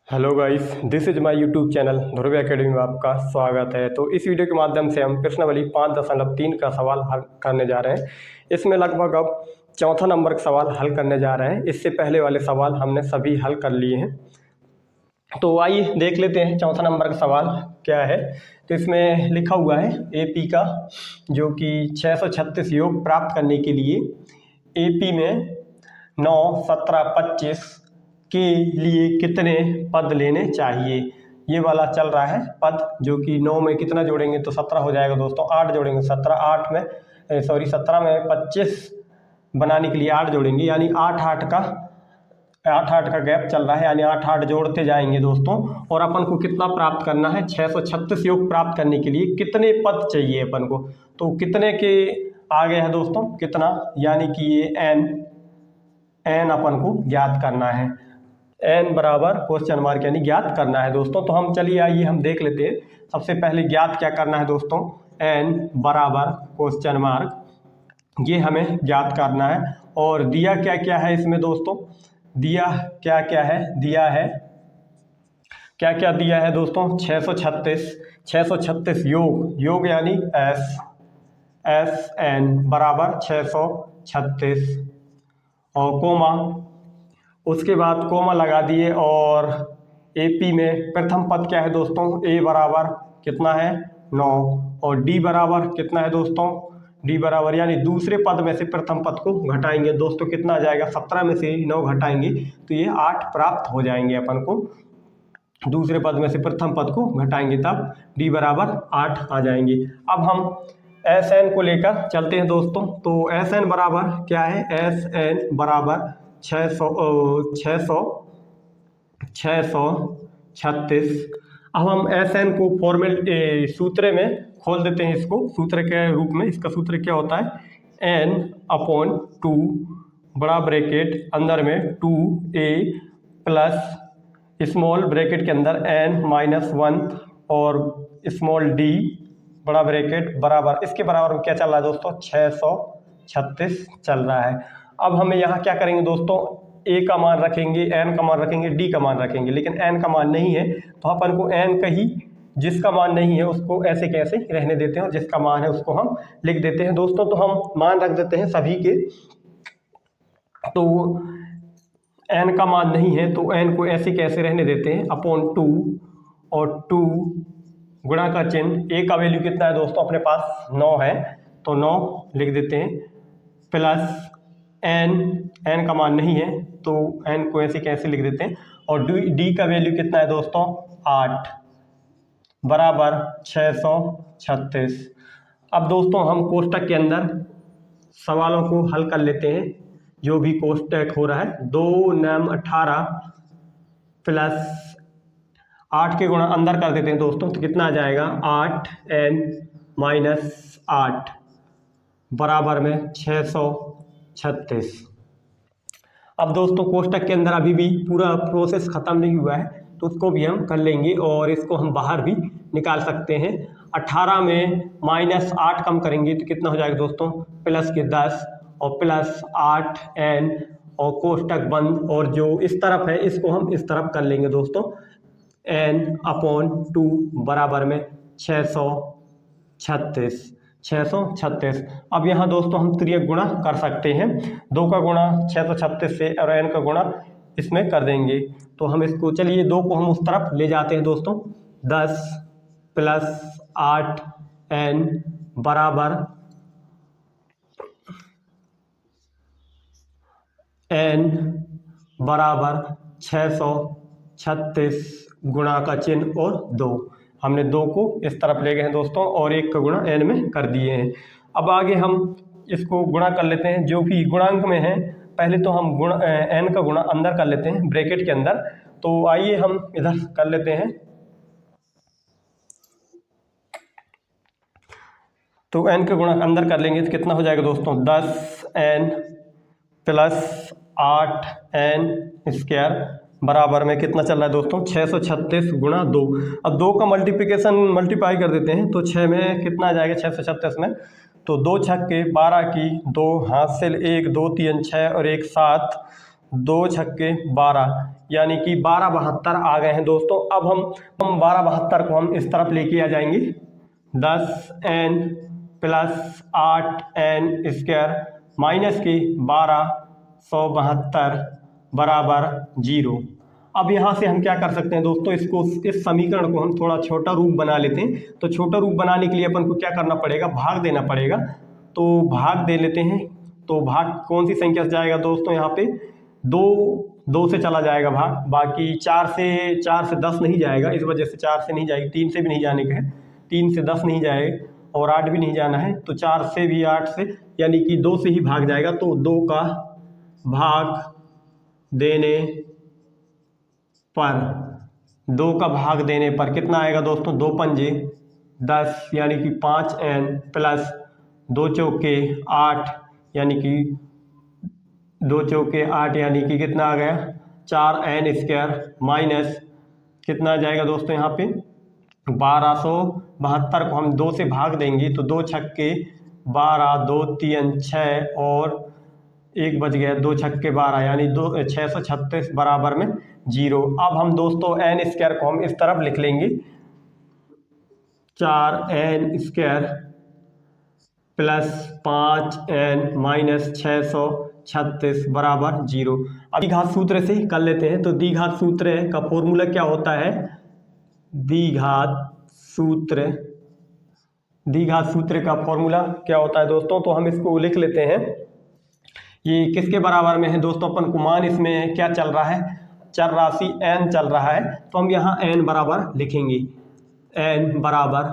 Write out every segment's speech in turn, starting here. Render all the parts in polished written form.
Hello guys, this is my YouTube channel Dhruv academy में आपका स्वागत है। तो इस वीडियो के माध्यम से हम प्रश्नावली 5.3 का सवाल हल करने जा रहे हैं। इसमें लगभग अब चौथा नंबर का सवाल हल करने जा रहे हैं। इससे पहले वाले सवाल हमने सभी हल कर लिए हैं। तो आइए देख लेते हैं चौथा नंबर का सवाल क्या है। तो इसमें लिखा हुआ है एपी का, जो कि 636 योग प्राप्त करने के लिए एपी में 9, 17, 25 के लिए कितने पद लेने चाहिए। ये वाला चल रहा है पद, जो कि 9 में कितना जोड़ेंगे तो 17 हो जाएगा दोस्तों। 8 जोड़ेंगे 17, 8 में 17 में 25 बनाने के लिए 8 जोड़ेंगे, यानी 8 8 का गैप चल रहा है, यानी 8 जोड़ते जाएंगे दोस्तों। और अपन को कितना प्राप्त करना है, 636 योग प्राप्त करने के लिए कितने पद चाहिए अपन को। तो कितने के आगे है दोस्तों कितना, यानी कि ये एन अपन को ज्ञात करना है। एन बराबर क्वेश्चन मार्क यानी ज्ञात करना है दोस्तों। तो हम चलिए आइए हम देख लेते हैं। सबसे पहले ज्ञात क्या करना है दोस्तों, एन बराबर क्वेश्चन मार्क, ये हमें ज्ञात करना है। और दिया क्या क्या है इसमें दोस्तों, दिया क्या क्या है, दिया है क्या क्या दिया है दोस्तों, 636 योग यानी एस एन बराबर 636 और कोमा, उसके बाद कोमा लगा दिए। और एपी में प्रथम पद क्या है दोस्तों, ए बराबर कितना है 9, और डी बराबर कितना है दोस्तों, डी बराबर यानी दूसरे पद में से प्रथम पद को घटाएंगे दोस्तों, कितना आ जाएगा 17 में से 9 घटाएंगे तो ये 8 प्राप्त हो जाएंगे अपन को। दूसरे पद में से प्रथम पद को घटाएंगे तब डी बराबर 8 आ जाएंगे। अब हम एस एन को लेकर चलते हैं दोस्तों। तो एस एन बराबर क्या है, एस एन बराबर 636। अब हम एस एन को फॉर्मल सूत्र में खोल देते हैं। इसको सूत्र के रूप में, इसका सूत्र क्या होता है, एन अपॉन 2 बड़ा ब्रैकेट अंदर में 2a प्लस स्मॉल ब्रैकेट के अंदर n -1 और स्मॉल d बड़ा ब्रैकेट बराबर, इसके बराबर में क्या चल रहा है दोस्तों, 636 चल रहा है। अब हमें यहाँ क्या करेंगे दोस्तों, a का मान रखेंगे, n का मान रखेंगे, d का मान रखेंगे, लेकिन n का मान नहीं है तो अपन को n का ही, जिसका मान नहीं है उसको ऐसे कैसे रहने देते हैं और जिसका मान है उसको हम लिख देते हैं दोस्तों। तो हम मान रख देते हैं सभी के। तो n का मान नहीं है तो n को ऐसे कैसे रहने देते हैं, अपॉन 2 और 2 गुणा का चिन्ह, a का वैल्यू कितना है दोस्तों अपने पास 9 है तो 9 लिख देते हैं, प्लस n का मान नहीं है तो n को ऐसे कैसे लिख देते हैं, और d का वैल्यू कितना है दोस्तों 8 बराबर 636। अब दोस्तों हम कोष्टक के अंदर सवालों को हल कर लेते हैं। जो भी कोष्टक हो रहा है, 2 9 18 प्लस 8 के गुणा अंदर कर देते हैं दोस्तों, तो कितना आ जाएगा 8n - 8 बराबर में 636। अब दोस्तों कोष्टक के अंदर अभी भी पूरा प्रोसेस खत्म नहीं हुआ है तो उसको भी हम कर लेंगे और इसको हम बाहर भी निकाल सकते हैं। 18 में -8 कम करेंगे तो कितना हो जाएगा दोस्तों, प्लस के 10 और प्लस 8n और कोष्टक बंद, और जो इस तरफ है इसको हम इस तरफ कर लेंगे दोस्तों, n अपॉन 2 बराबर में 636। अब यहाँ दोस्तों हम तिर्यक गुणा कर सकते हैं, 2 का गुणा 636 से और n का गुणा इसमें कर देंगे। तो हम इसको, चलिए 2 को हम उस तरफ ले जाते हैं दोस्तों, 10 प्लस 8n बराबर n बराबर 636 गुणा का चिन्ह और 2, हमने 2 को इस तरफ ले गए हैं दोस्तों और 1 का गुणा n में कर दिए हैं। अब आगे हम इसको गुणा कर लेते हैं जो भी गुणांक में है। पहले तो हम n का गुणा अंदर कर लेते हैं ब्रैकेट के अंदर। तो आइए हम इधर कर लेते हैं। तो n का गुणा अंदर कर लेंगे तो कितना हो जाएगा दोस्तों, 10n प्लस 8n स्क्वायर बराबर में कितना चल रहा है दोस्तों, 636 गुणा 2। अब 2 का मल्टीप्लाई कर देते हैं तो 6 में कितना आ जाएगा, 636 में तो 2 छक्के 12 की 2 हाथ से 1 2 3 6 और 1 7 2 छक्के 12 यानी कि 1272 आ गए हैं दोस्तों। अब हम 1272 को हम इस तरफ लेके आ जाएंगे। 10n plus 8n square minus की 1272 बराबर 0। अब यहाँ से हम क्या कर सकते हैं दोस्तों, इसको इस समीकरण को हम थोड़ा छोटा रूप बना लेते हैं। तो छोटा रूप बनाने के लिए अपन को क्या करना पड़ेगा, भाग देना पड़ेगा। तो भाग दे लेते हैं। तो भाग कौन सी संख्या से जाएगा दोस्तों, यहाँ पे 2 से चला जाएगा भाग, बाकी 4 से 10 नहीं जाएगा, इस वजह से 4 से नहीं जाएगी, 3 से भी नहीं जाने का है, 3 से 10 नहीं जाएगा और 8 भी नहीं जाना है, तो 4 से भी 8 से यानी कि 2 से ही भाग जाएगा। तो 2 का भाग देने पर 2 का भाग देने पर कितना आएगा दोस्तों, 2 पंजे 10 यानी कि 5n प्लस 2 चौके 8 यानी कि 2 चौके 8 यानी कि कितना आ गया 4n स्क्वायर माइनस कितना आ जाएगा दोस्तों, यहाँ पे 1272 को हम 2 से भाग देंगे तो 2 छक्के 12, 2 3 6 और 1 बच गया, 2 छक्के 12 यानी 636 बराबर में 0। अब हम दोस्तों n स्क्वायर को हम इस तरफ लिख लेंगे, 4n square plus 5n minus 636 बराबर 0। अब द्विघात सूत्र से कर लेते हैं। तो द्विघात सूत्र का फॉर्मूला क्या होता है, द्विघात सूत्र का फॉर्मूला क्या होता है दोस्तों, तो हम इसको लिख लेते हैं। ये किसके बराबर में है दोस्तों, अपन को मान इसमें क्या चल रहा है, चर राशि n चल रहा है, तो हम यहाँ n बराबर लिखेंगे, n बराबर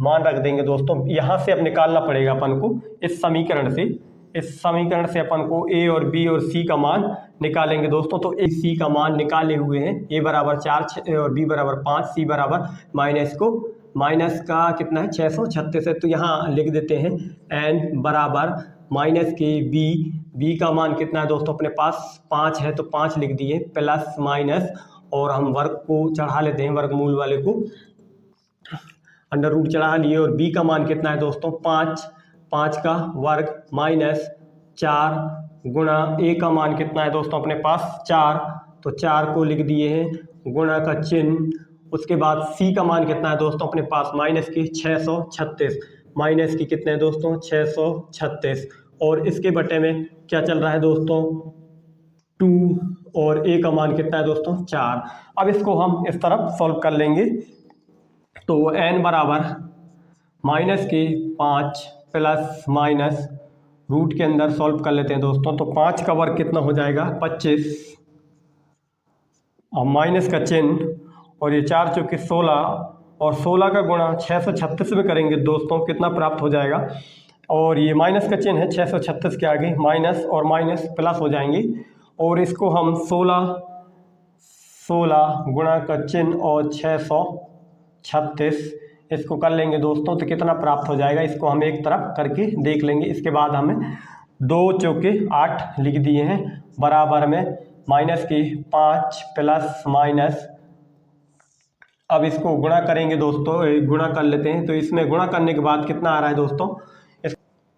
मान रख देंगे दोस्तों। यहाँ से अब निकालना पड़ेगा अपन को इस समीकरण से अपन को a और b और c का मान निकालेंगे दोस्तों। तो a c का मान निकाले हुए हैं, a बराबर 4 और b बराबर 5, c बराबर माइनस का कितना है 636 है, तो यहाँ लिख देते हैं n बराबर माइनस के b का मान कितना है दोस्तों, अपने पास 5 है तो 5 लिख दिए, प्लस माइनस और हम वर्ग को चढ़ा लेते हैं, वर्गमूल वाले को अंडर रूट चढ़ा लिए, और b का मान कितना है दोस्तों 5 का वर्ग माइनस 4 गुणा a का मान कितना है दोस्तों अपने पास 4, तो 4 को लिख दिए हैं गुणा का चिन्ह। उसके बाद c का मान कितना है दोस्तों अपने पास माइनस की 636, माइनस की कितने हैं दोस्तों 636, और इसके बटे में क्या चल रहा है दोस्तों 2, और a का मान कितना है दोस्तों 4। अब इसको हम इस तरफ सॉल्व कर लेंगे। तो n बराबर माइनस के 5 प्लस माइनस रूट के अंदर सॉल्व कर लेते हैं दोस्तों। तो 5 का वर्ग कितना हो जाएगा 25, और माइनस का चिन्ह, और ये 4 चौके 16, और 16 का गुणा 636 में करेंगे दोस्तों, कितना प्राप्त हो जाएगा, और ये माइनस का चिन्ह है 636 के आगे माइनस और माइनस प्लस हो जाएंगे, और इसको हम 16 गुणा का चिन्ह और 636 इसको कर लेंगे दोस्तों, तो कितना प्राप्त हो जाएगा, इसको हम एक तरफ करके देख लेंगे। इसके बाद हमें 2 चौके 8 लिख दिए हैं, बराबर में माइनस की 5 प्लस माइनस, अब इसको गुणा करेंगे दोस्तों, गुणा कर लेते हैं। तो इसमें गुणा करने के बाद कितना आ रहा है दोस्तों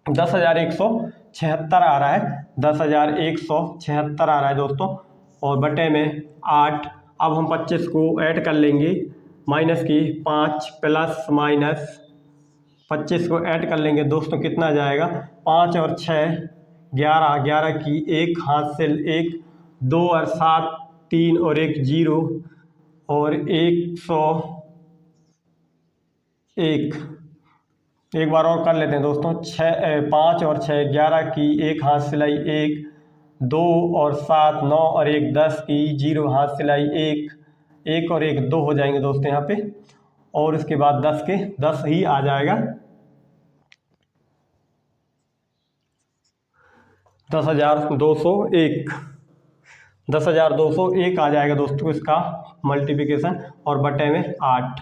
10,176 आ रहा है, 10,176 आ रहा है दोस्तों, और बटे में 8। अब हम 25 को ऐड कर लेंगे, माइनस की 5 प्लस माइनस 25 को ऐड कर लेंगे दोस्तों, कितना आ जाएगा 5 और 6 11, 11 की 1 हासिल 1, 2 और 7 3 और 1 0, और 101। एक बार और कर लेते हैं दोस्तों, 5 और 6 11 की 1 हाथ सिलाई 1, 2 और 7 9 और 1 10 की 0 हाथ सिलाई 1 और 1 2 हो जाएंगे दोस्तों यहाँ पे, और उसके बाद 10 के 10 ही आ जाएगा, 10,201 आ जाएगा दोस्तों इसका मल्टीप्लिकेशन, और बटे में 8।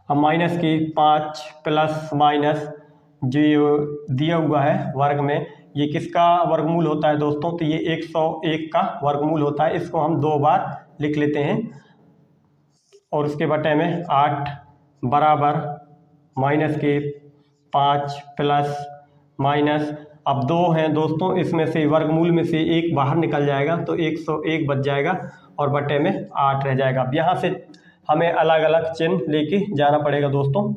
अब माइनस की 5 प्लस माइनस जो दिया हुआ है वर्ग में, ये किसका वर्गमूल होता है दोस्तों, तो ये 101 का वर्गमूल होता है, इसको हम 2 बार लिख लेते हैं, और उसके बटे में 8 बराबर माइनस के 5 प्लस माइनस, अब 2 हैं दोस्तों, इसमें से वर्गमूल में से 1 बाहर निकल जाएगा तो 101 बच जाएगा और बटे में 8 रह जाएगा। अब यहाँ से हमें अलग अलग चिन्ह लेके जाना पड़ेगा दोस्तों।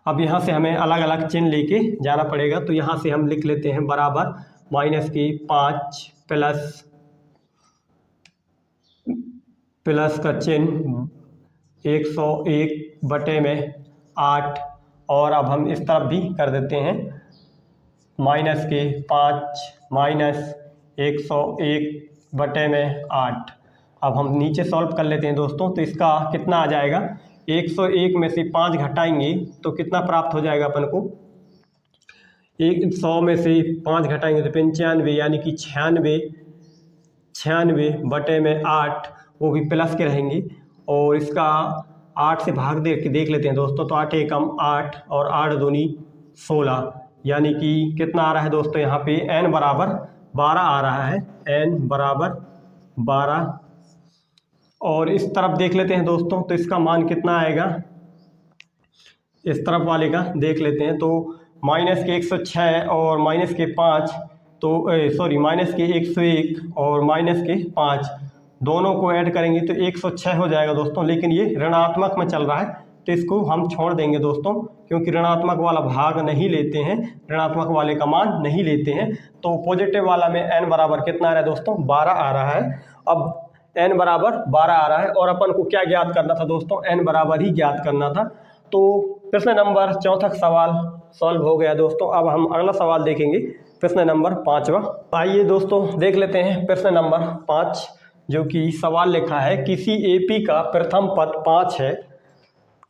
अब यहाँ से हमें अलग अलग चिन्ह लेके जाना पड़ेगा, तो यहाँ से हम लिख लेते हैं बराबर माइनस की 5 प्लस का चिन्ह 101 बटे में 8, और अब हम इस तरफ भी कर देते हैं माइनस के 5 माइनस 101 बटे में 8। अब हम नीचे सॉल्व कर लेते हैं दोस्तों, तो इसका कितना आ जाएगा, 101 में से 5 घटाएंगे तो कितना प्राप्त हो जाएगा अपन को, 100 में से 5 घटाएंगे तो 95, यानी कि 96 बटे में 8, वो भी प्लस के रहेंगे। और इसका 8 से भाग दे के देख लेते हैं दोस्तों, तो 8 एकम 8 और 8 दूनी 16, यानी कि कितना आ रहा है दोस्तों, यहाँ पे n बराबर 12 आ रहा है, n बराबर 12। और इस तरफ देख लेते हैं दोस्तों, तो इसका मान कितना आएगा, इस तरफ वाले का देख लेते हैं, तो माइनस के 106 और माइनस के 5, तो सॉरी माइनस के 101 और माइनस के 5 दोनों को ऐड करेंगे तो 106 हो जाएगा दोस्तों। लेकिन ये ऋणात्मक में चल रहा है तो इसको हम छोड़ देंगे दोस्तों, क्योंकि ऋणात्मक वाला भाग नहीं लेते हैं, ऋणात्मक वाले का मान नहीं लेते हैं। तो पॉजिटिव वाला में n बराबर कितना आ रहा है दोस्तों, 12 आ रहा है। अब n बराबर 12 आ रहा है और अपन को क्या ज्ञात करना था दोस्तों, n बराबर ही ज्ञात करना था। तो प्रश्न नंबर 4 सवाल सॉल्व हो गया दोस्तों। अब हम अगला सवाल देखेंगे, प्रश्न नंबर 5वां। आइए दोस्तों देख लेते हैं प्रश्न नंबर 5, जो कि सवाल लिखा है, किसी एपी का प्रथम पद 5 है।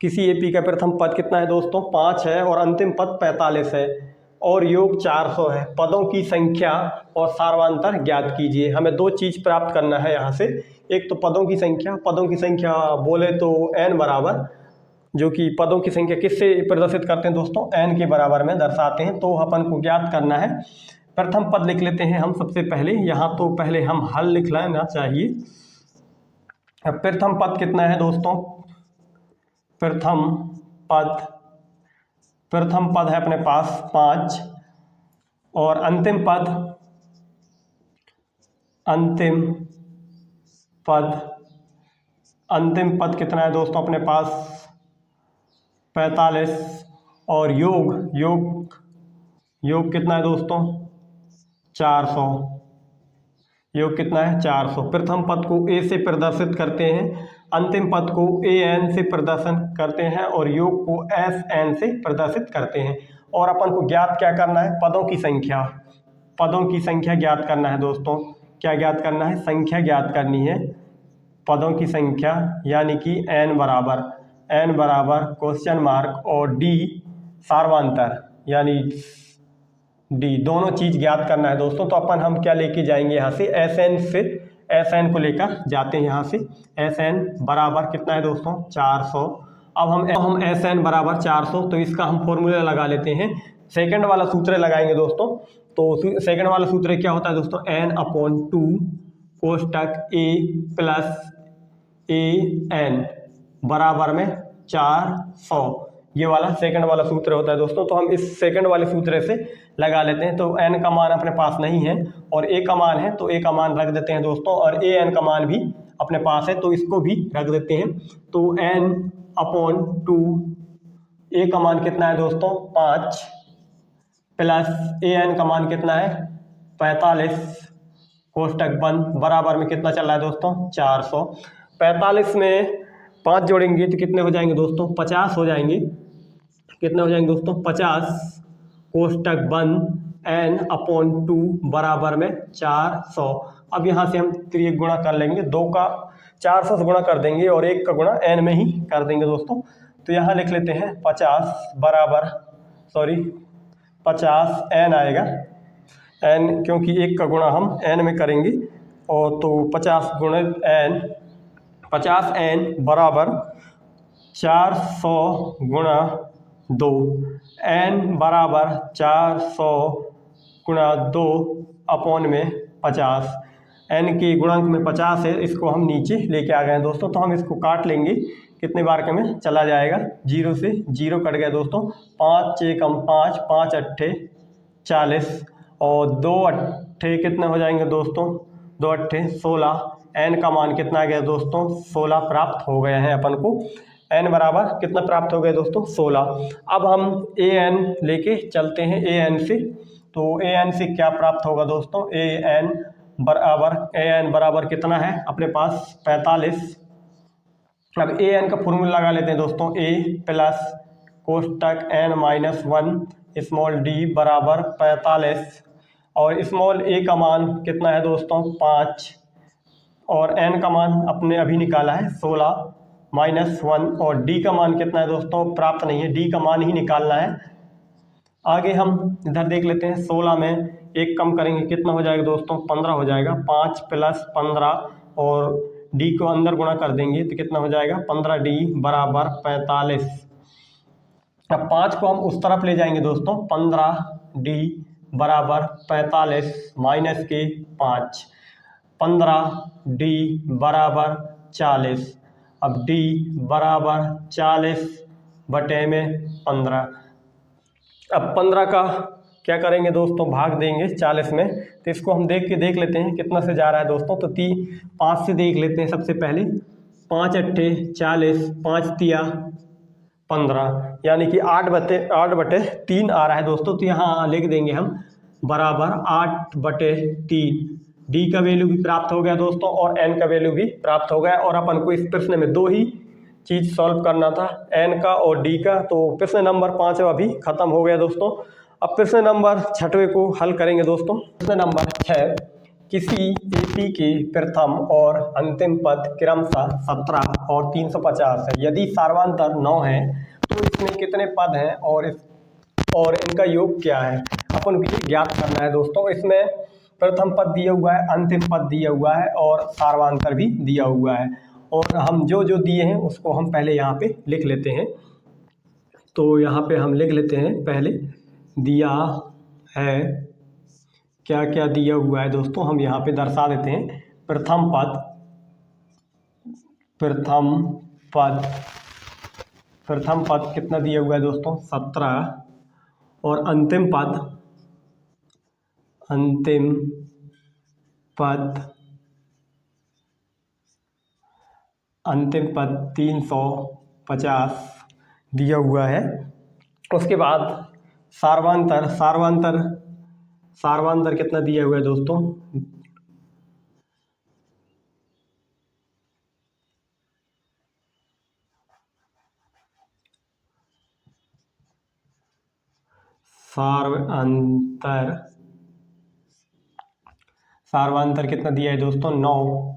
किसी एपी का प्रथम पद कितना है दोस्तों, 5 है, और अंतिम पद 45 है, और योग 400 है। पदों की संख्या और सार्वंतर ज्ञात कीजिए। हमें 2 चीज़ प्राप्त करना है यहाँ से, एक तो पदों की संख्या बोले तो n बराबर, जो कि पदों की संख्या किससे प्रदर्शित करते हैं दोस्तों, n के बराबर में दर्शाते हैं। तो अपन को ज्ञात करना है, प्रथम पद लिख लेते हैं हम सबसे पहले। यहाँ तो पहले हम हल लिख लेना चाहिए। अब प्रथम पद कितना है दोस्तों, प्रथम पद है अपने पास 5, और अंतिम पद कितना है दोस्तों अपने पास 45, और योग कितना है दोस्तों 400। योग कितना है 400। प्रथम पद को a से प्रदर्शित करते हैं, अंतिम पद को an से प्रदर्शन करते हैं, और योग को sn से प्रदर्शित करते हैं। और अपन को ज्ञात क्या करना है, पदों की संख्या ज्ञात करना है दोस्तों। क्या ज्ञात करना है, संख्या ज्ञात करनी है, पदों की संख्या, यानी कि n बराबर क्वेश्चन मार्क और d सार्वंतर, यानी d, दोनों चीज़ ज्ञात करना है दोस्तों। तो अपन हम क्या लेके जाएंगे यहाँ से, sn को लेकर जाते हैं यहाँ से। sn बराबर कितना है दोस्तों 400। अब हम sn बराबर 400, तो इसका हम फॉर्मूला लगा लेते हैं। सेकंड वाला सूत्र लगाएंगे दोस्तों। तो सेकंड वाला सूत्र क्या होता है दोस्तों, n/2 कोष्टक a प्लस an बराबर में 400, ये वाला सेकंड वाला सूत्र होता है दोस्तों। तो हम इस सेकंड वाले सूत्र से लगा लेते हैं। तो n का मान अपने पास नहीं है और a का मान है, तो a का मान रख देते हैं दोस्तों, और an का मान भी अपने पास है तो इसको भी रख देते हैं। तो n/2, a का मान कितना है दोस्तों 5, प्लस an का मान कितना है 45, कोष्टक बंद, बराबर में कितना चल रहा है दोस्तों 400। 45 में 5 जोड़ेंगे तो कितने हो जाएंगे दोस्तों 50 हो जाएंगे। कितने हो जाएंगे दोस्तों 50, कोष्टक बंद, n/2 बराबर में 400। अब यहाँ से हम त्रिक गुणा कर लेंगे, 2 का 400 से गुणा कर देंगे और 1 का गुणा n में ही कर देंगे दोस्तों। तो यहाँ लिख लेते हैं 50 n आएगा, n, क्योंकि 1 का गुणा हम n में करेंगे, और तो 50 n बराबर 400 गुणा 2, n बराबर 400 गुणा 2 अपॉन में 50, n के गुणांक में 50 है, इसको हम नीचे लेके आ गए हैं दोस्तों। तो हम इसको काट लेंगे, कितने बार के में चला जाएगा, 0 से 0 कट गया दोस्तों। 5 6 कम 5, 5 अट्ठे 40 और 2 अट्ठे कितने हो जाएंगे दोस्तों, 2 अट्ठे 16। n का मान कितना आ गया दोस्तों, 16 प्राप्त हो गया है अपन को। n बराबर कितना प्राप्त हो गया दोस्तों, 16। अब हम an लेके चलते हैं an से। तो an से क्या प्राप्त होगा दोस्तों, an बराबर कितना है अपने पास 45। अब an का फॉर्मूला लगा लेते हैं दोस्तों, a प्लस कोष्टक n माइनस 1 स्मॉल d बराबर 45 और स्मॉल a का मान कितना है दोस्तों 5 और n का मान अपने अभी निकाला है 16 माइनस 1 और d का मान कितना है दोस्तों, प्राप्त नहीं है, d का मान ही निकालना है। आगे हम इधर देख लेते हैं, 16 में एक कम करेंगे कितना हो जाएगा दोस्तों, 15 हो जाएगा। 5 प्लस 15 और d को अंदर गुणा कर देंगे तो कितना हो जाएगा, 15d बराबर 45। अब 5 को हम उस तरफ ले जाएंगे दोस्तों, 15d बराबर 45 माइनस के 5, 15d बराबर 40। अब d बराबर 40 बटे में 15। अब 15 का क्या करेंगे दोस्तों, भाग देंगे 40 में। तो इसको हम देख लेते हैं कितना से जा रहा है दोस्तों। तो 5 से देख लेते हैं सबसे पहले, 5 अट्ठे 40, 5 तिया 15, यानी कि 8 बटे 3 आ रहा है दोस्तों। तो यहाँ लिख देंगे हम बराबर 8 बटे 3। डी का वैल्यू भी प्राप्त हो गया दोस्तों और एन का वैल्यू भी प्राप्त हो गया। और अपन को इस प्रश्न में 2 ही चीज़ सॉल्व करना था, एन का और डी का। तो प्रश्न नंबर 5 अभी खत्म हो गया दोस्तों। अब प्रश्न नंबर 6वें को हल करेंगे दोस्तों। प्रश्न नंबर 6, किसी एपी के प्रथम और अंतिम पद क्रमशः 17 और 350 है। यदि सार्वंतर 9 है तो इसमें कितने पद हैं और इनका योग क्या है, अपन को ये ज्ञात करना है दोस्तों। इसमें प्रथम पद दिया हुआ है, अंतिम पद दिया हुआ है और सार्वंतर भी दिया हुआ है। और हम जो दिए हैं उसको हम पहले यहाँ पे लिख लेते हैं। तो यहाँ पे हम लिख लेते हैं, पहले दिया है, क्या क्या दिया हुआ है दोस्तों हम यहाँ पे दर्शा देते हैं। प्रथम पद कितना दिया हुआ है दोस्तों, 17 और अंतिम पद 350 दिया हुआ है। उसके बाद सार्वंतर कितना दिया हुआ है दोस्तों, सार्वंतर कितना दिया है दोस्तों, 9।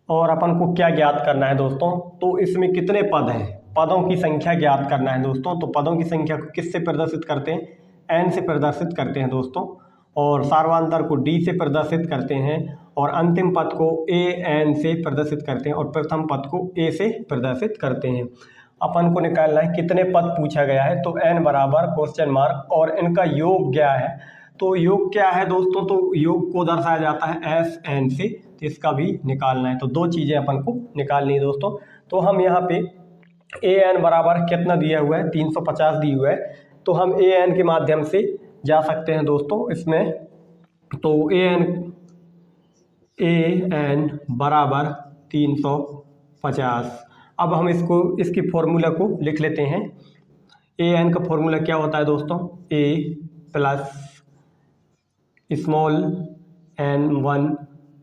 और अपन को क्या ज्ञात करना है दोस्तों, तो इसमें कितने पद हैं, पदों की संख्या ज्ञात करना है दोस्तों। तो पदों की संख्या को किससे प्रदर्शित करते हैं, n से प्रदर्शित करते हैं दोस्तों। और सार्वंतर को d से प्रदर्शित करते हैं और अंतिम पद को an से प्रदर्शित करते हैं और प्रथम पद को a से प्रदर्शित करते हैं। अपन को निकालना है कितने पद पूछा गया है, तो n बराबर क्वेश्चन मार्क और इनका योग क्या है। तो योग क्या है दोस्तों, तो योग को दर्शाया जाता है SN से, तो इसका भी निकालना है। तो 2 चीज़ें अपन को निकालनी है दोस्तों। तो हम यहाँ पे AN बराबर कितना दिया हुआ है, 350 दिया हुआ है। तो हम AN के माध्यम से जा सकते हैं दोस्तों इसमें। तो AN बराबर 350। अब हम इसकी फॉर्मूला को लिख लेते हैं। AN का फॉर्मूला क्या होता है दोस्तों, A प्लस स्मॉल n1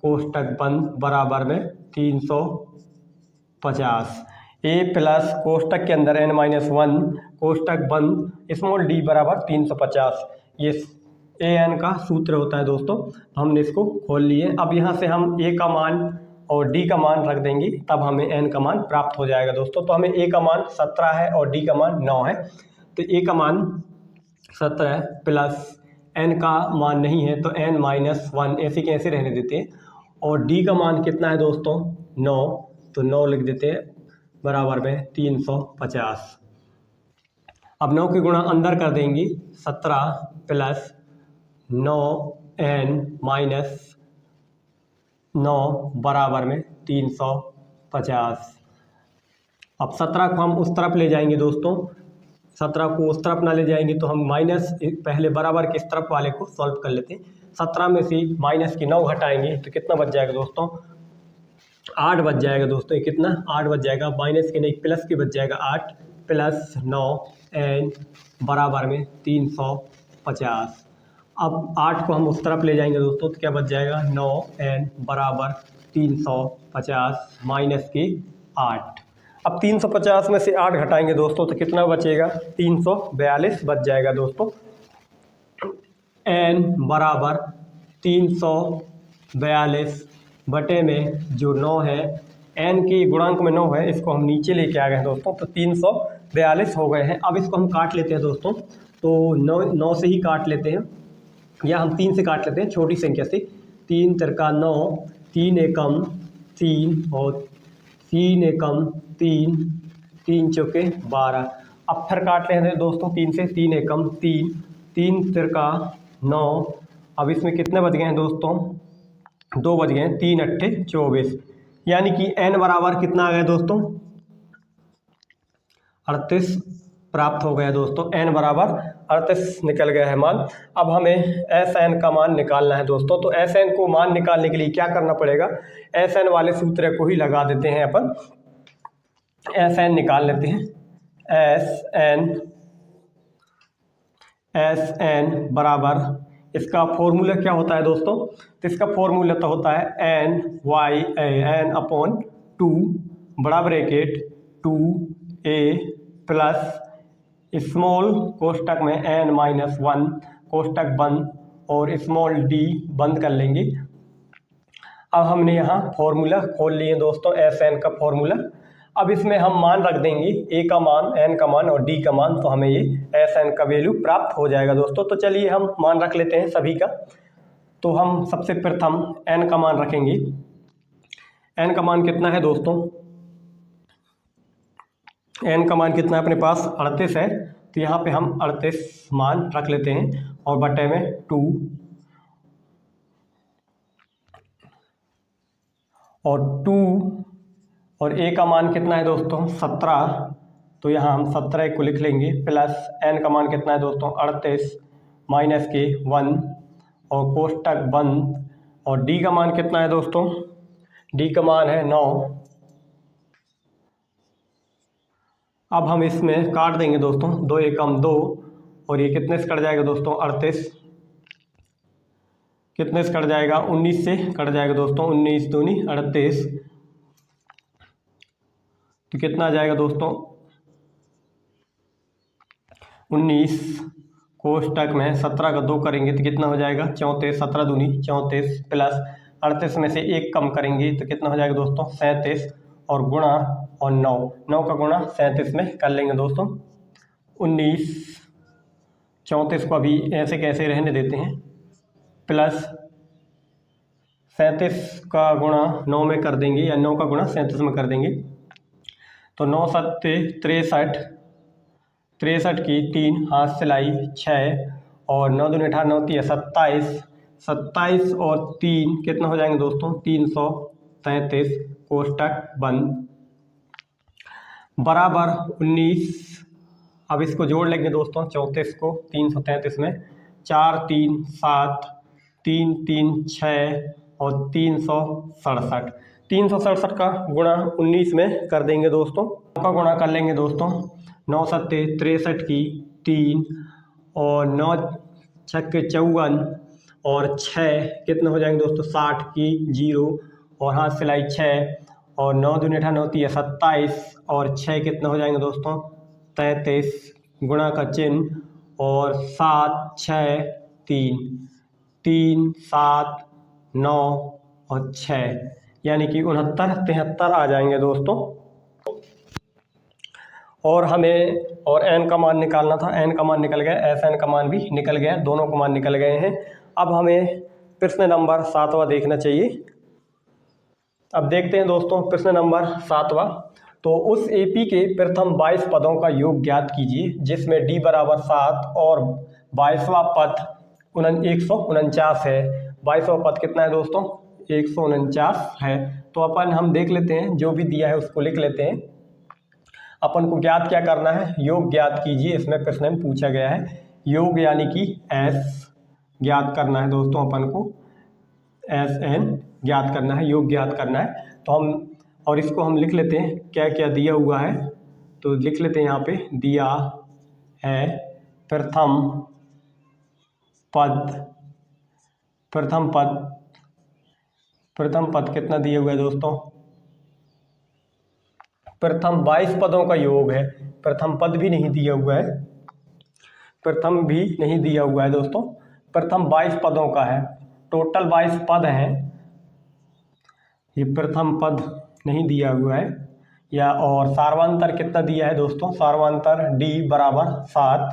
कोष्टक बंद बराबर में 350। A प्लस कोष्टक के अंदर n-1 कोष्टक बंद स्मॉल d बराबर 350। ये AN का सूत्र होता है दोस्तों। हमने इसको खोल लिए। अब यहाँ से हम A का मान और D का मान रख देंगे, तब हमें N का मान प्राप्त हो जाएगा दोस्तों। तो हमें A का मान 17 है और D का मान 9 है। तो A का मान 17 प्लस n का मान नहीं है तो n-1 ऐसे के ऐसे रहने देते हैं। और d का मान कितना है दोस्तों, 9, तो 9 लिख देते हैं बराबर में 350। अब 9 के गुणा अंदर कर देंगे, 17 प्लस 9n-1 9 बराबर में 350। अब 17 को हम उस तरफ ले जाएंगे दोस्तों, 17 को उस तरफ ना ले जाएंगे तो हम माइनस पहले बराबर के इस तरफ वाले को सॉल्व कर लेते हैं। 17 में से माइनस की 9 हटाएंगे तो कितना बच जाएगा दोस्तों, 8 बच जाएगा दोस्तों। ये कितना 8 बच जाएगा, माइनस के नहीं प्लस के बच जाएगा 8 प्लस 9 एन बराबर में 350। अब 8 को हम उस तरफ ले जाएंगे दोस्तों तो क्या बच जाएगा, 9 एन बराबर 350 माइनस के 8। अब 350 में से 8 घटाएंगे दोस्तों तो कितना बचेगा, 342 बच जाएगा दोस्तों। एन बराबर 342 बटे में जो 9 है, एन की गुणांक में 9 है, इसको हम नीचे लेके आ गए हैं दोस्तों, तो 342 हो गए हैं। अब इसको हम काट लेते हैं दोस्तों, तो 9 से ही काट लेते हैं या हम 3 से काट लेते हैं छोटी संख्या से। 3 तिरका 9, 3 एकम 3 और 3 एकम 3, 3 चौके 12। अब फिर काट लेते हैं दोस्तों 3 से, 3 एकम 3, 3 तिरका 9। अब इसमें कितने बच गए हैं दोस्तों, 2 बच गए हैं, 3 अट्ठे 24, यानी कि n बराबर कितना आ गया दोस्तों, 38 प्राप्त हो गया दोस्तों। n बराबर 38 निकल गया है मान। अब हमें एस एन का मान निकालना है दोस्तों, तो एस एन को मान निकालने के लिए क्या करना पड़ेगा, एस एन वाले सूत्र को ही लगा देते हैं अपन। एस एन निकाल लेते हैं, एस एन बराबर, इसका फॉर्मूला क्या होता है दोस्तों, तो इसका फॉर्मूला तो होता है एन अपॉन 2 बड़ा ब्रैकेट 2a प्लस स्मॉल कोष्टक में n-1 कोष्टक बंद और स्मॉल d बंद कर लेंगे। अब हमने यहाँ फॉर्मूला खोल लिए दोस्तों, एस एन का फॉर्मूला। अब इसमें हम मान रख देंगे, ए का मान, एन का मान और डी का मान, तो हमें ये एस एन का वैल्यू प्राप्त हो जाएगा दोस्तों। तो चलिए हम मान रख लेते हैं सभी का। तो हम सबसे प्रथम एन का मान रखेंगे। एन का मान कितना है दोस्तों, एन का मान कितना है अपने पास, 38 है, तो यहाँ पे हम 38 मान रख लेते हैं और बटे में 2 और 2 और ए का मान कितना है दोस्तों 17, तो यहाँ हम 17 को लिख लेंगे, प्लस एन का मान कितना है दोस्तों 38 माइनस के 1 और कोष्टक बंद। और डी का मान कितना है दोस्तों, डी का मान है 9। अब हम इसमें काट देंगे दोस्तों, 2 एकम 2 और ये कितने से कट जाएगा दोस्तों 38, कितने से कट जाएगा 19 से कट जाएगा दोस्तों, 19 दूनी 38, तो कितना आ जाएगा दोस्तों 19 कोष्टक में 17 का 2 करेंगे तो कितना हो जाएगा 34, 17 दूनी 34 प्लस 38 में से 1 कम करेंगे तो कितना हो जाएगा दोस्तों 37 और गुणा और 9 का गुणा 37 में कर लेंगे दोस्तों। 19 34 को अभी ऐसे कैसे रहने देते हैं, प्लस 37 का गुणा 9 में कर देंगे या 9 का गुणा 37 में कर देंगे, तो 9 सत्ते 63, 63 की 3 हाथ सिलाई 6 और 9 दूनी 18 9 3 27, 27 और 3 कितना हो जाएंगे दोस्तों 333 कोष्टक बंद बराबर 19। अब इसको जोड़ लेंगे दोस्तों 34 को 333 में, 4 3 7 3 3 6 और 367, 367 का गुणा 19 में कर देंगे दोस्तों, का गुणा कर लेंगे दोस्तों, 9 सत्ते 63 की 3 और 9 छक्के 54 और 6 कितने हो जाएंगे दोस्तों 60 की 0 और हाथ सिलाई 6 और 9 दूनी 18 9 3 27 और 6 कितने हो जाएंगे दोस्तों 33, गुणा का चिन्ह और 7 6 3 3 7 9 और 6, यानी कि 69 73 आ जाएंगे दोस्तों। और हमें और एन का मान निकालना था, एन का मान निकल गया, एस एन का मान भी निकल गया, दोनों का मान निकल गए हैं। अब हमें प्रश्न नंबर 7वां देखना चाहिए। अब देखते हैं दोस्तों प्रश्न नंबर 7वां। तो उस एपी के प्रथम 22 पदों का योग ज्ञात कीजिए जिसमें डी बराबर 7 और 22वां पद 149 है। 22वां पद कितना है दोस्तों 149 है। तो अपन हम देख लेते हैं, जो भी दिया है उसको लिख लेते हैं। अपन को ज्ञात क्या करना है, योग ज्ञात कीजिए, इसमें प्रश्न में पूछा गया है। योग यानी कि एस ज्ञात करना है दोस्तों, अपन को एस एन ज्ञात करना है, योग ज्ञात करना है। तो हम और इसको हम लिख लेते हैं क्या क्या दिया हुआ है। तो लिख लेते हैं, यहाँ पे दिया है प्रथम पद कितना दिया हुआ है दोस्तों, प्रथम 22 पदों का योग है। प्रथम पद भी नहीं दिया हुआ है, प्रथम भी नहीं दिया हुआ है दोस्तों, प्रथम 22 पदों का है। टोटल 22 पद हैं, ये प्रथम पद नहीं दिया हुआ है। या और सार्वांतर कितना दिया है दोस्तों, सार्वांतर d बराबर 7,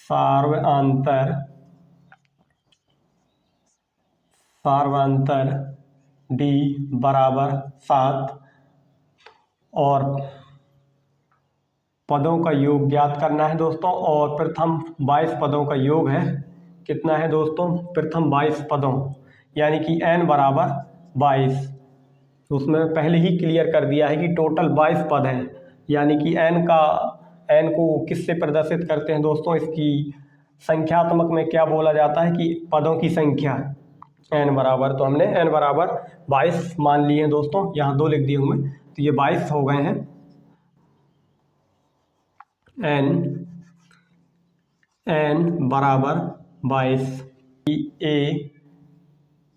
सार्वांतर d बराबर 7 और पदों का योग ज्ञात करना है दोस्तों। और प्रथम 22 पदों का योग है कितना है दोस्तों, प्रथम 22 पदों यानी कि n बराबर 22। तो उसमें पहले ही क्लियर कर दिया है कि टोटल 22 पद हैं, यानी कि n को किससे प्रदर्शित करते हैं दोस्तों, इसकी संख्यात्मक में क्या बोला जाता है कि पदों की संख्या n बराबर। तो हमने n बराबर 22 मान लिए हैं दोस्तों, यहाँ 2 लिख दिए हुए, तो ये 22 हो गए हैं। n बराबर 22, a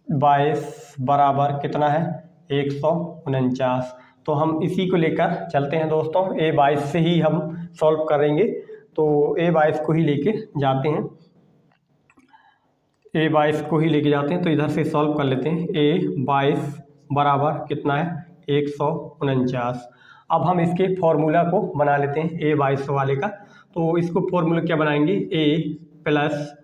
22 बराबर कितना है 149। तो हम इसी को लेकर चलते हैं दोस्तों, a 22 से ही हम सॉल्व करेंगे। तो a 22 को ही लेके जाते हैं, a 22 को ही लेके जाते हैं। तो इधर से सॉल्व कर लेते हैं, a 22 बराबर कितना है 149। अब हम इसके फॉर्मूला को बना लेते हैं a 22 वाले का। तो इसको फॉर्मूला क्या बनाएंगे, a प्लस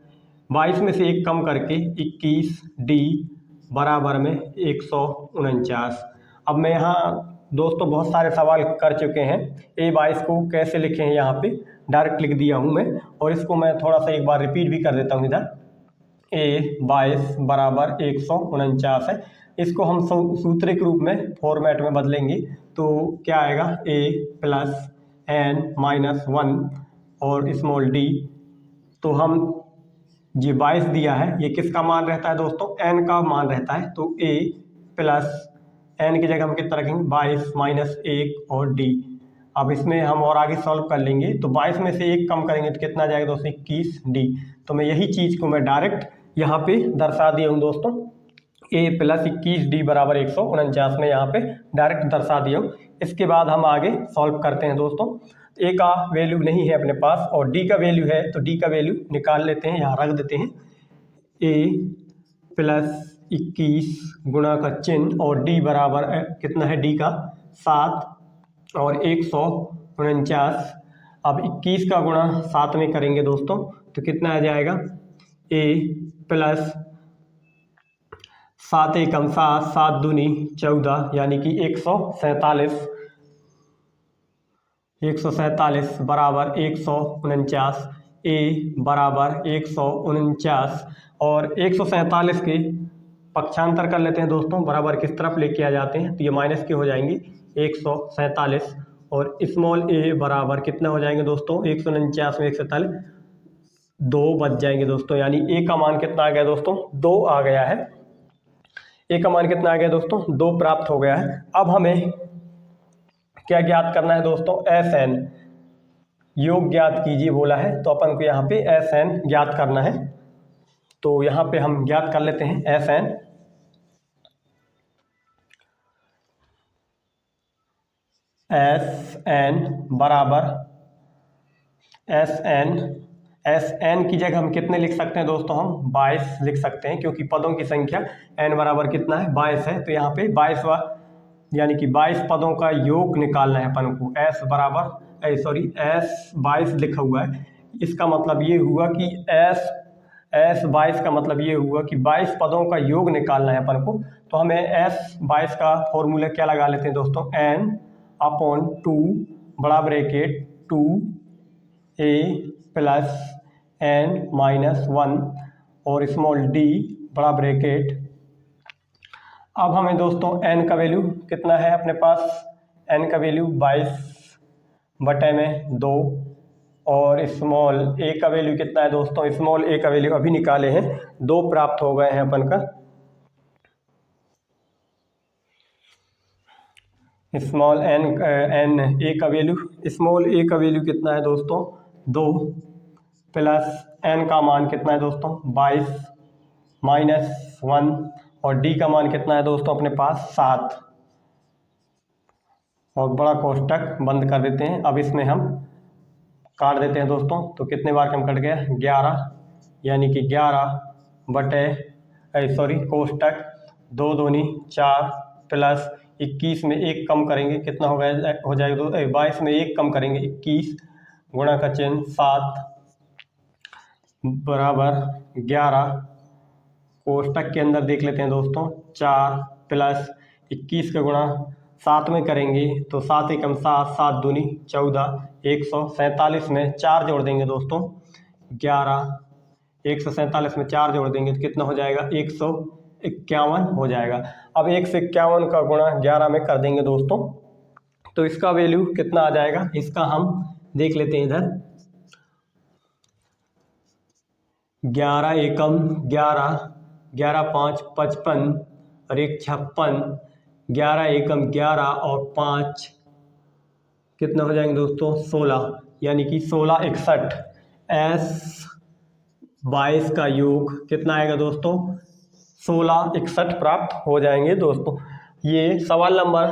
22 में से 1 कम करके 21d बराबर में 149। अब मैं यहाँ दोस्तों बहुत सारे सवाल कर चुके हैं, a 22 को कैसे लिखें हैं, यहाँ पे डायरेक्ट लिख दिया हूँ मैं। और इसको मैं थोड़ा सा एक बार रिपीट भी कर देता हूँ इधर, a 22 बराबर 149 है। इसको हम सूत्र के रूप में फॉर्मेट में बदलेंगे तो क्या आएगा, a प्लस n माइनस 1 और स्मॉल d। तो हम ये 22 दिया है, ये किसका मान रहता है दोस्तों, n का मान रहता है। तो a प्लस n की जगह हम कितना रखेंगे 22 माइनस 1 और d। अब इसमें हम और आगे सॉल्व कर लेंगे, तो 22 में से 1 कम करेंगे तो कितना जाएगा दोस्तों 21d। तो मैं यही चीज़ को मैं डायरेक्ट यहाँ पे दर्शा दिया हूँ दोस्तों, a प्लस 21d बराबर 149 में यहाँ पे डायरेक्ट दर्शा दिया हूँ। इसके बाद हम आगे सॉल्व करते हैं दोस्तों। a का वैल्यू नहीं है अपने पास और d का वैल्यू है, तो d का वैल्यू निकाल लेते हैं, यहाँ रख देते हैं। a प्लस 21 गुणा का चिन्ह और d बराबर कितना है, d का 7 और 149। अब 21 का गुणा 7 में करेंगे दोस्तों तो कितना आ जाएगा, a प्लस 7 एकम 7, 7 दूनी 14 यानी कि 147 बराबर 149, a बराबर 149 और 147 के पक्षांतर कर लेते हैं दोस्तों, बराबर किस तरफ लेके आ जाते हैं तो ये माइनस के हो जाएंगे 147 और स्मॉल a बराबर कितना हो जाएंगे दोस्तों, 149 में 147 2 बच जाएंगे दोस्तों, यानी a का मान कितना आ गया दोस्तों 2 आ गया है। a का मान कितना आ गया दोस्तों 2 प्राप्त हो गया है। अब हमें क्या ज्ञात करना है दोस्तों, Sn योग ज्ञात कीजिए बोला है, तो अपन को यहाँ पे Sn ज्ञात करना है। तो यहाँ पे हम ज्ञात कर लेते हैं Sn बराबर Sn की जगह हम कितने लिख सकते हैं दोस्तों, हम 22 लिख सकते हैं, क्योंकि पदों की संख्या n बराबर कितना है 22 है। तो यहाँ पे 22 यानी कि 22 पदों का योग निकालना है अपन को। s 22 लिखा हुआ है, इसका मतलब ये हुआ कि s 22 का मतलब ये हुआ कि 22 पदों का योग निकालना है अपन को। तो हमें s 22 का फॉर्मूला क्या लगा लेते हैं दोस्तों, n अपॉन 2 बड़ा bracket 2a plus n minus 1 और स्मॉल d बड़ा ब्रैकेट अब हमें दोस्तों n का वैल्यू कितना है अपने पास, n का वैल्यू 22/2 और स्मॉल a का वैल्यू कितना है दोस्तों, स्मॉल a का वैल्यू अभी निकाले हैं 2 प्राप्त हो गए हैं अपन का। स्मॉल n a का वैल्यू, स्मॉल a का वैल्यू कितना है दोस्तों 2 प्लस n का मान कितना है दोस्तों 22 माइनस 1 और d का मान कितना है दोस्तों अपने पास 7 और बड़ा कोष्टक बंद कर देते हैं। अब इसमें हम काट देते हैं दोस्तों, तो कितने बार कम कट गया 11, यानी कि 11 कोष्टक 2 दूनी 4 प्लस 21 में 1 कम करेंगे कितना हो जाएगा 22 में 1 कम करेंगे 21 गुणा का चिन्ह 7 बराबर 11 कोष्टक के अंदर देख लेते हैं दोस्तों 4 प्लस 21 का गुणा 7 में करेंगे तो 7 एकम 7, 7 दूनी 14, 147 में 4 जोड़ देंगे दोस्तों 11, 147 में 4 जोड़ देंगे तो कितना हो जाएगा 151 हो जाएगा। अब 151 का गुणा 11 में कर देंगे दोस्तों, तो इसका वैल्यू कितना आ जाएगा, इसका हम देख लेते हैं इधर 11 एकम 11, 11 5 55 और 1 56, 11 एकम 11 और 5 कितना हो जाएंगे दोस्तों 16, यानी कि 16 61 S 22 का योग कितना आएगा दोस्तों 16 61 प्राप्त हो जाएंगे दोस्तों। ये सवाल नंबर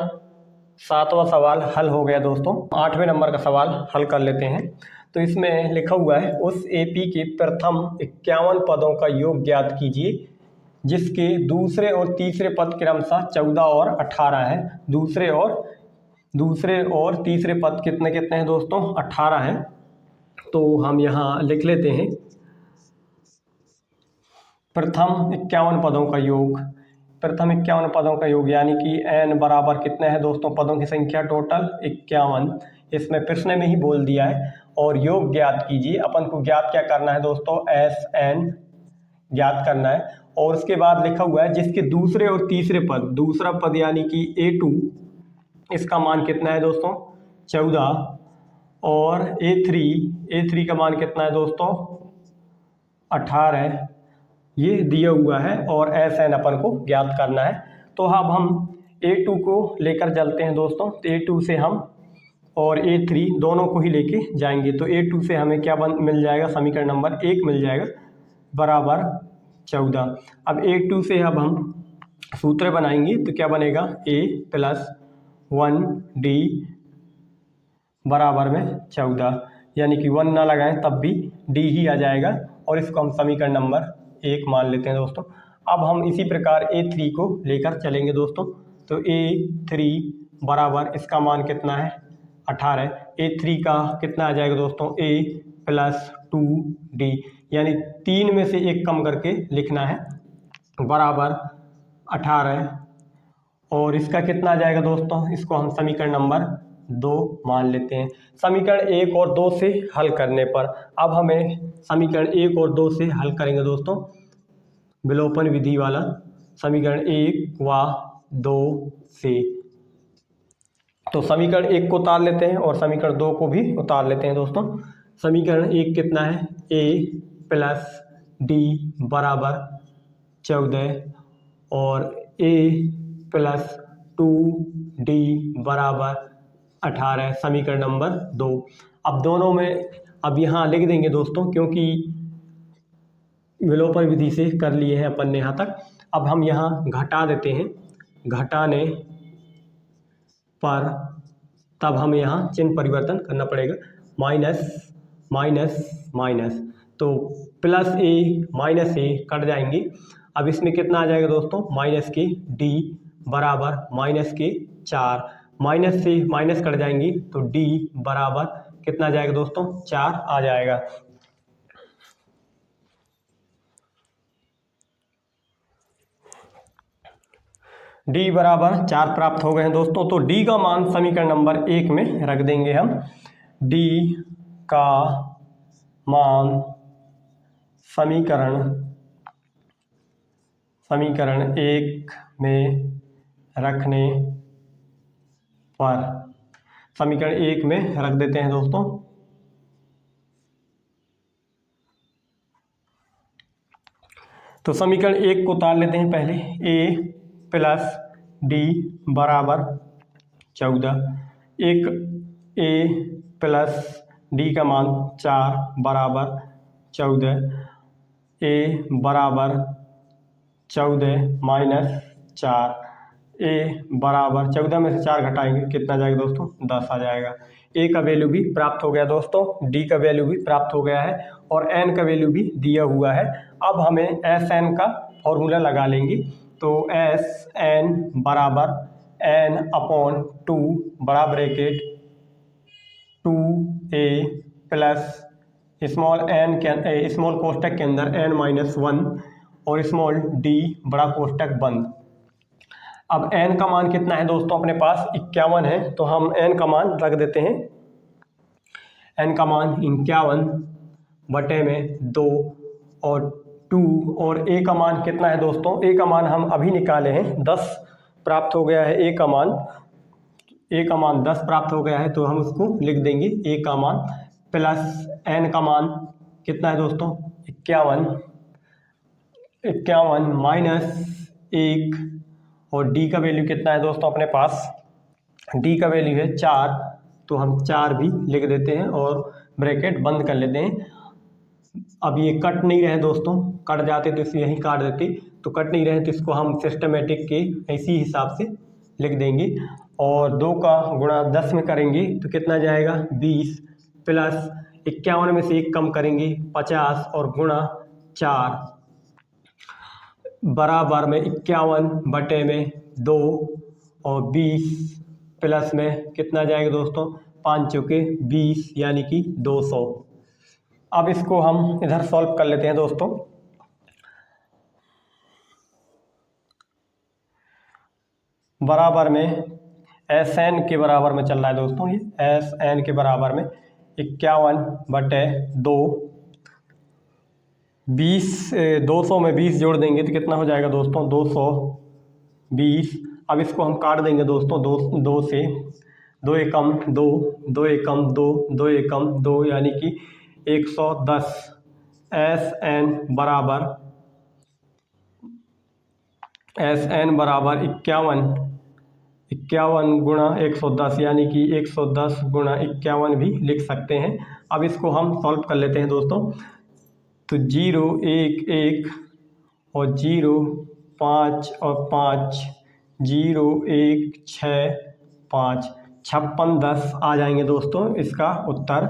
7वां सवाल हल हो गया दोस्तों। 8वें नंबर का सवाल हल कर लेते हैं। तो इसमें लिखा हुआ है उस एपी के प्रथम 51 पदों का योग ज्ञात कीजिए जिसके दूसरे और तीसरे पद क्रमशः 14 और 18 है। दूसरे और तीसरे पद कितने कितने हैं दोस्तों 18 हैं। तो हम यहाँ लिख लेते हैं प्रथम 51 पदों का योग, प्रथम 51 पदों का योग यानी कि n बराबर कितने हैं दोस्तों पदों की संख्या टोटल 51, इसमें प्रश्न में ही बोल दिया है। और योग ज्ञात कीजिए, अपन को ज्ञात क्या करना है दोस्तों Sn ज्ञात करना है। और उसके बाद लिखा हुआ है जिसके दूसरे और तीसरे पद, दूसरा पद यानी कि A2 इसका मान कितना है दोस्तों 14 और A3 का मान कितना है दोस्तों 18 ये दिया हुआ है और Sn अपन को ज्ञात करना है। तो अब हम A2 को लेकर चलते हैं दोस्तों, तो A2 से हम और A3 दोनों को ही लेके जाएंगे। तो A2 से हमें क्या मिल जाएगा, समीकरण नंबर 1 मिल जाएगा बराबर 14। अब A2 से अब हम सूत्र बनाएंगे तो क्या बनेगा A + 1D बराबर में 14, यानी कि 1 ना लगाएं तब भी D ही आ जाएगा और इसको हम समीकरण नंबर 1 मान लेते हैं दोस्तों। अब हम इसी प्रकार A3 को लेकर चलेंगे दोस्तों, तो A3 बराबर इसका मान कितना है 18, A3 का कितना आ जाएगा दोस्तों A + 2D, यानी 3 में से 1 कम करके लिखना है बराबर 18 और इसका कितना आ जाएगा दोस्तों, इसको हम समीकरण नंबर 2 मान लेते हैं। समीकरण 1 और 2 से हल करने पर अब हमें समीकरण 1 और 2 से हल करेंगे दोस्तों, विलोपन विधि वाला समीकरण 1 व 2 से। तो समीकरण 1 को उतार लेते हैं और समीकरण 2 को भी उतार लेते हैं दोस्तों। समीकरण 1 कितना है A + D बराबर 14 और A + 2D बराबर 18, समीकरण नंबर 2। अब दोनों में अब यहाँ लिख देंगे दोस्तों, क्योंकि विलोपन विधि से कर लिए हैं अपन ने यहाँ तक। अब हम यहाँ घटा देते हैं, घटाने पर तब हमें यहाँ चिन्ह परिवर्तन करना पड़ेगा, माइनस माइनस माइनस, तो +A - A कट जाएंगे। अब इसमें कितना आ जाएगा दोस्तों -D बराबर -4, माइनस से माइनस कट जाएंगी तो D बराबर कितना आ जाएगा दोस्तों 4 आ जाएगा। D बराबर 4 प्राप्त हो गए हैं दोस्तों। तो D का मान समीकरण नंबर 1 में रख देंगे हम। D का मान समीकरण 1 में रखने पर समीकरण 1 में रख देते हैं दोस्तों। तो समीकरण 1 को उतार लेते हैं पहले। a प्लस d बराबर 14, एक a प्लस d का मान 4 बराबर 14, a बराबर 14 माइनस 4, a बराबर 14 में से 4 घटाएंगे कितना जाएगा दोस्तों, 10 आ जाएगा। a का वैल्यू भी प्राप्त हो गया दोस्तों, d का वैल्यू भी प्राप्त हो गया है और n का वैल्यू भी दिया हुआ है। अब हमें एस एन का फॉर्मूला लगा लेंगे। तो एस एन बराबर n अपॉन 2 बड़ा bracket 2a plus small n के स्मॉल कोष्टक के अंदर n माइनस 1 और स्मॉल d बड़ा कोष्टक बंद। अब n का मान कितना है दोस्तों, अपने पास 51 है, तो हम n का मान रख देते हैं। n का मान 51 बटे में 2 और 2 और a का मान कितना है दोस्तों, a का मान हम अभी निकाले हैं 10 प्राप्त हो गया है। a का मान 10 प्राप्त हो गया है, तो हम उसको लिख देंगे a का मान प्लस n का मान कितना है दोस्तों 51 माइनस 1 और d का वैल्यू कितना है दोस्तों अपने पास, d का वैल्यू है 4, तो हम 4 भी लिख देते हैं और ब्रैकेट बंद कर लेते हैं। अब ये कट नहीं रहे दोस्तों, कट जाते तो इसे यहीं काट देते, तो कट नहीं रहे तो इसको हम सिस्टमेटिक के इसी हिसाब से लिख देंगे और 2 का गुणा 10 में करेंगे तो कितना जाएगा 20 प्लस 51 में से 1 कम करेंगे 50 और गुणा 4 बराबर में 51 बटे में 2 और 20 प्लस में कितना जाएगा दोस्तों 5 चौके 20 यानी कि 200। अब इसको हम इधर सॉल्व कर लेते हैं दोस्तों। बराबर में एस एन के बराबर में चल रहा है दोस्तों, ये एस एन के बराबर में 51 बटे 2 20 200 में 20 जोड़ देंगे तो कितना हो जाएगा दोस्तों 220। अब इसको हम काट देंगे दोस्तों, 2 से 2 एकम 2, 2 एकम 2, 2 एकम 2 यानी कि 110। एस एन बराबर 51 गुणा 110 यानी कि 110 गुणा 51 भी लिख सकते हैं। अब इसको हम सॉल्व कर लेते हैं दोस्तों। तो 0 1 1 और 0 5 और 5 0 1 6 5 56 10 आ जाएंगे दोस्तों। इसका उत्तर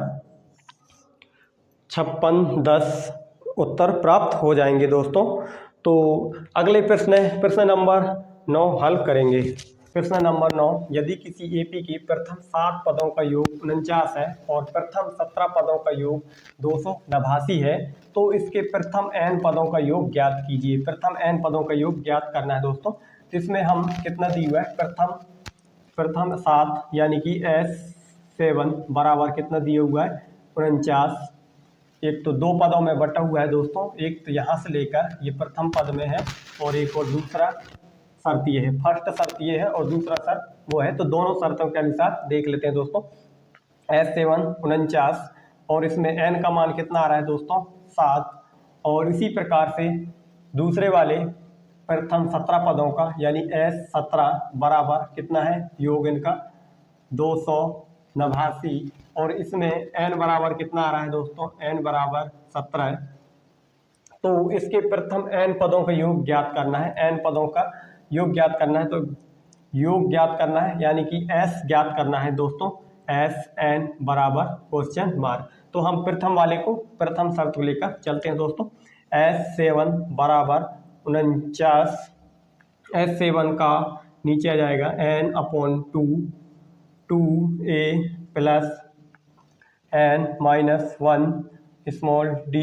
56 10 उत्तर प्राप्त हो जाएंगे दोस्तों। तो अगले प्रश्न नंबर 9 हल करेंगे। प्रश्न नंबर 9, यदि किसी एपी के प्रथम 7 पदों का योग 49 है और प्रथम 17 पदों का योग 289 है तो इसके प्रथम n पदों का योग ज्ञात कीजिए। प्रथम n पदों का योग ज्ञात करना है दोस्तों। तो इसमें हम कितना दिया हुआ है, प्रथम 7 यानी कि S7 बराबर कितना दिया हुआ है 49। एक तो 2 पदों में बटा हुआ है दोस्तों, एक तो यहाँ से लेकर ये प्रथम पद में है और एक और दूसरा शर्त ये है, फर्स्ट शर्त ये है और दूसरा शर्त वो है। तो दोनों शर्तों के अनुसार देख लेते हैं दोस्तों। S7 49 और इसमें n का मान कितना आ रहा है दोस्तों 7 और इसी प्रकार से दूसरे वाले प्रथम 17 पदों का यानी S17 बराबर कितना है योग इनका 289 और इसमें n बराबर कितना आ रहा है दोस्तों, n बराबर 17 है। तो इसके प्रथम n पदों का योग ज्ञात करना है, n पदों का योग ज्ञात करना है। तो योग ज्ञात करना है यानी कि s ज्ञात करना है दोस्तों, Sn बराबर क्वेश्चन मार्क। तो हम प्रथम वाले को प्रथम शर्त को लेकर चलते हैं दोस्तों। S7 बराबर 49, S7 का नीचे आ जाएगा n/2 2a plus n minus 1 small d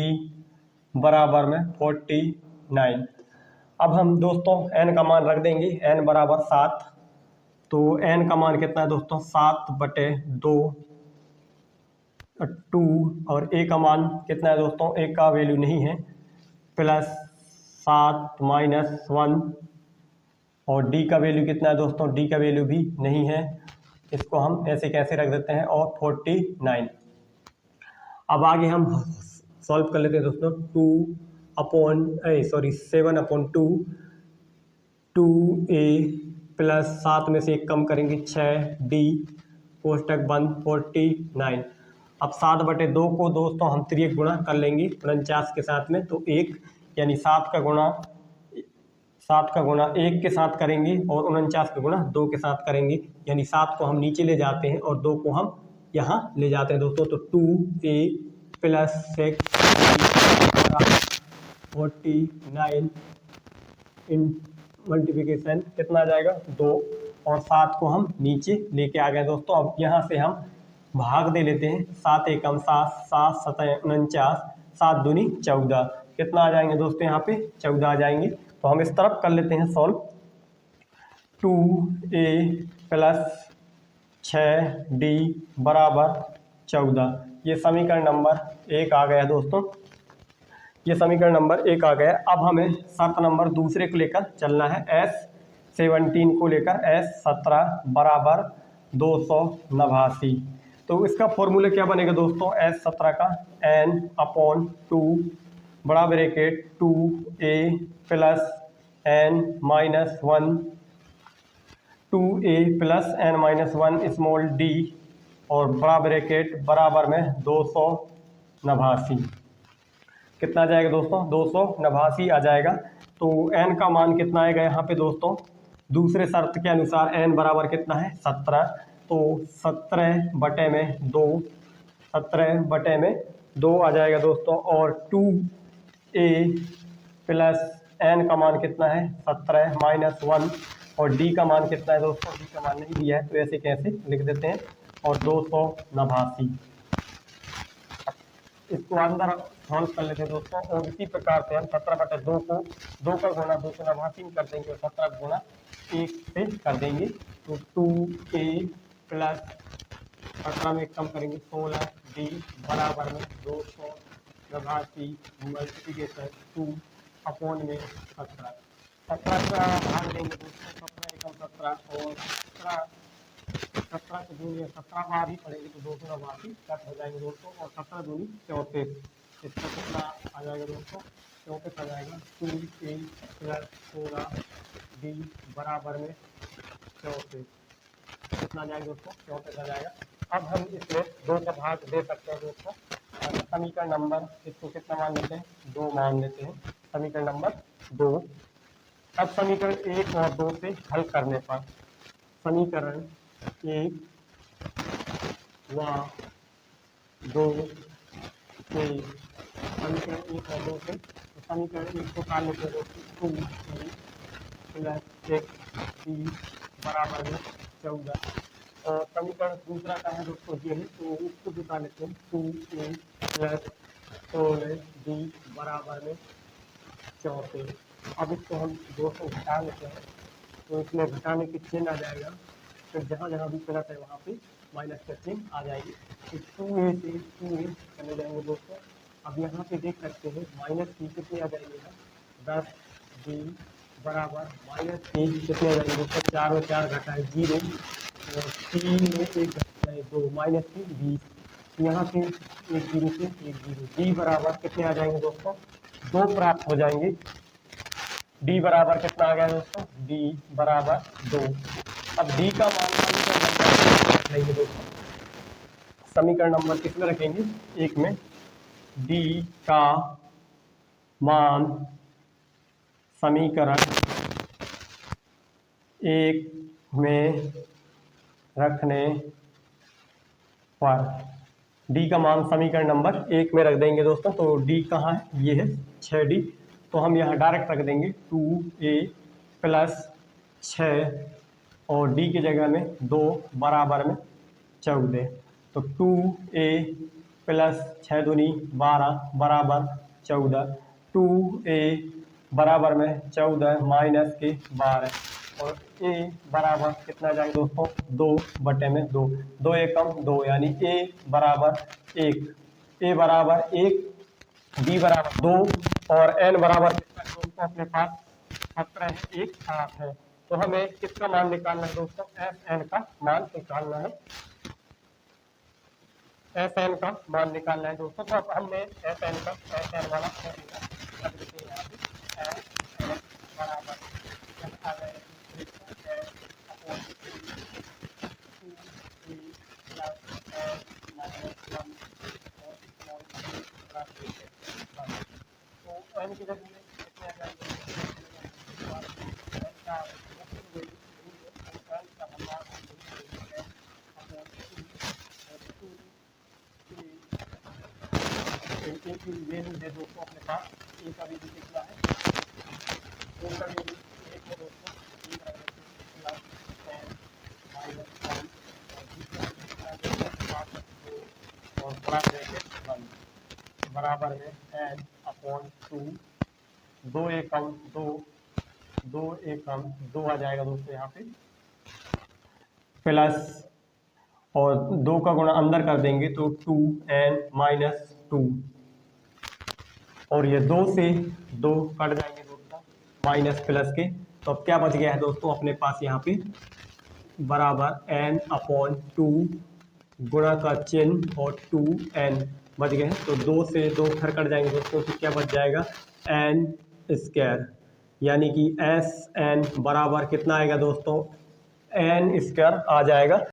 बराबर में 49। अब हम दोस्तों n का मान रख देंगे, n बराबर 7। तो n का मान कितना है दोस्तों 7 बटे 2 2 और a का मान कितना है दोस्तों, a का वैल्यू नहीं है, प्लस 7 माइनस 1 और डी का वैल्यू कितना है दोस्तों, डी का वैल्यू भी नहीं है, इसको हम ऐसे कैसे रख देते हैं, और 49। अब आगे हम सॉल्व कर लेते हैं दोस्तों। 7/2 2a प्लस 7 में से 1 कम करेंगे 6d कोष्टक बंद 49। अब 7/2 को दोस्तों हम तिर्यक गुणा कर लेंगे 49 के साथ में, तो 1 यानी 7 का गुणा 1 के साथ करेंगे और 49 का गुणा 2 के साथ करेंगे, यानी 7 को हम नीचे ले जाते हैं और 2 को हम यहाँ ले जाते हैं दोस्तों। तो 2a प्लस 6 49 इन मल्टीप्लिकेशन कितना आ जाएगा 2, और 7 को हम नीचे लेके आ गए दोस्तों। अब यहाँ से हम भाग दे लेते हैं, 7 एकम 7, 7 7 49, 7 दूनी 14, कितना आ जाएंगे दोस्तों यहाँ पे 14 आ जाएंगे। तो हम इस तरफ कर लेते हैं सॉल्व। 2a प्लस 6d बराबर 14, ये समीकरण नंबर 1 आ गया दोस्तों, ये समीकरण नंबर 1 आ गया। अब हमें शर्त नंबर दूसरे को लेकर चलना है, S17 को लेकर, S17 बराबर 289। तो इसका फॉर्मूला क्या बनेगा दोस्तों, S17 का n/2 बड़ा bracket 2a plus n-1 2a plus n-1 small d और बड़ा ब्रैकेट बराबर में 289। कितना आ जाएगा दोस्तों, 289 आ जाएगा। तो n का मान कितना आएगा यहाँ पे दोस्तों, दूसरे शर्त के अनुसार n बराबर कितना है 17, तो 17/2 17/2 आ जाएगा दोस्तों। और 2a प्लस n का मान कितना है 17-1 और d का मान कितना है दोस्तों, d का मान नहीं दिया है, तो ऐसे कैसे लिख देते हैं, और 289 इसको अंदर सॉल्व कर लेते हैं दोस्तों। और इसी प्रकार से हम 17/2 को 2 का गुणा 289 कर देंगे और 17 गुणा 1 से कर देंगे, तो 2a प्लस 17 में कम करेंगे 16d बराबर में 289 मल्टीप्लिकेशन 2/17 17 का भाग देंगे दोस्तों, 17 एकम 17 और 17 से दूनी 17 बार ही पड़ेंगे तो 289 कट हो जाएंगे दोस्तों, और 17 दूनी 34, इसका कितना आ जाएगा दोस्तों 34 आ जाएगा। 2a प्लस 16d बराबर में 34, कितना आ जाएगा दोस्तों 34 आ जाएगा। अब हम इसमें 2 का भाग दे सकते हैं दोस्तों, समीकरण नंबर इसको कितना मान लेते हैं 2 मान लेते हैं, समीकरण नंबर 2। अब समीकरण 1 और 2 से हल करने पर समीकरण 1 व 2 से समीकरण 1 और 2 से, तो समीकरण 1 को निकाल लेते हैं 2a प्लस 6d बराबर में 14, और समीकरण दूसरा का है दोस्तों ये है, तो उसको निकाल लेते हैं 2a प्लस 16d बराबर में 34। अब इसको हम 2 से घटा लेते हैं, तो इसमें घटाने की चिन्ह आ जाएगा, फिर जहाँ जहाँ भी प्लस है वहाँ पे माइनस का चिन्ह आ जाएगी, तो 2a से 2a चले जाएंगे दोस्तों। अब यहाँ पे देख सकते हैं माइनस की कितनी आ जाएगी ना 10d बराबर माइनस की कितने आ जाएंगे दोस्तों, 4 में 4 घटाए 0 और 3 में 1 घटाए 2 माइनस की 20, यहाँ से 1 0 से 1 0, d बराबर कितने आ जाएंगे दोस्तों 2 प्राप्त हो जाएंगे। d बराबर कितना आ गया दोस्तों, d बराबर 2। अब d का मान लेंगे दोस्तों, समीकरण नंबर किसमें रखेंगे 1 में, d का मान समीकरण 1 में रखने पर, d का मान समीकरण नंबर 1 में रख देंगे दोस्तों। तो d कहाँ है, ये है 6d, तो हम यहाँ डायरेक्ट रख देंगे 2a प्लस 6 और d की जगह में 2 बराबर में 14, तो 2a प्लस 6 दूनी 12 बराबर 14, 2a बराबर में 14 माइनस के 12, और a बराबर कितना जाएगा दोस्तों 2/2, 2 एकम 2 यानी a बराबर 1, a बराबर 1, b बराबर 2 और n बराबर कितना दोस्तों अपने पास 17 है, 1 7 है, तो हमें किसका मान निकालना है दोस्तों, एफ एन का मान निकालना है, एफ एन का मान निकालना है दोस्तों। तो अब हमने एफ एन का एफ एन वाला अब लिखते हैं यहाँ पे एफ एन बराबर आ जाएगा तो एन की जगह कितने आ जाएंगे, ये दे दोस्तों अपने पास ए का भी कितना है, ए का भी एक है दोस्तों, और बराबर है एन अपॉन टू, दो एकम दो आ जाएगा दोस्तों यहाँ पे, प्लस और दो का गुणा अंदर कर देंगे तो टू एन माइनस टू, और ये दो से दो कट जाएंगे दोस्तों माइनस प्लस के। तो अब क्या बच गया है दोस्तों अपने पास यहाँ पे, बराबर एन अपॉन टू गुणा का चिन्ह और टू एन बच गए हैं। तो दो से दो घर कट जाएंगे दोस्तों, तो क्या बच जाएगा एन स्क्वायर, यानी कि एस एन बराबर कितना आएगा दोस्तों, एन स्क्वायर आ जाएगा।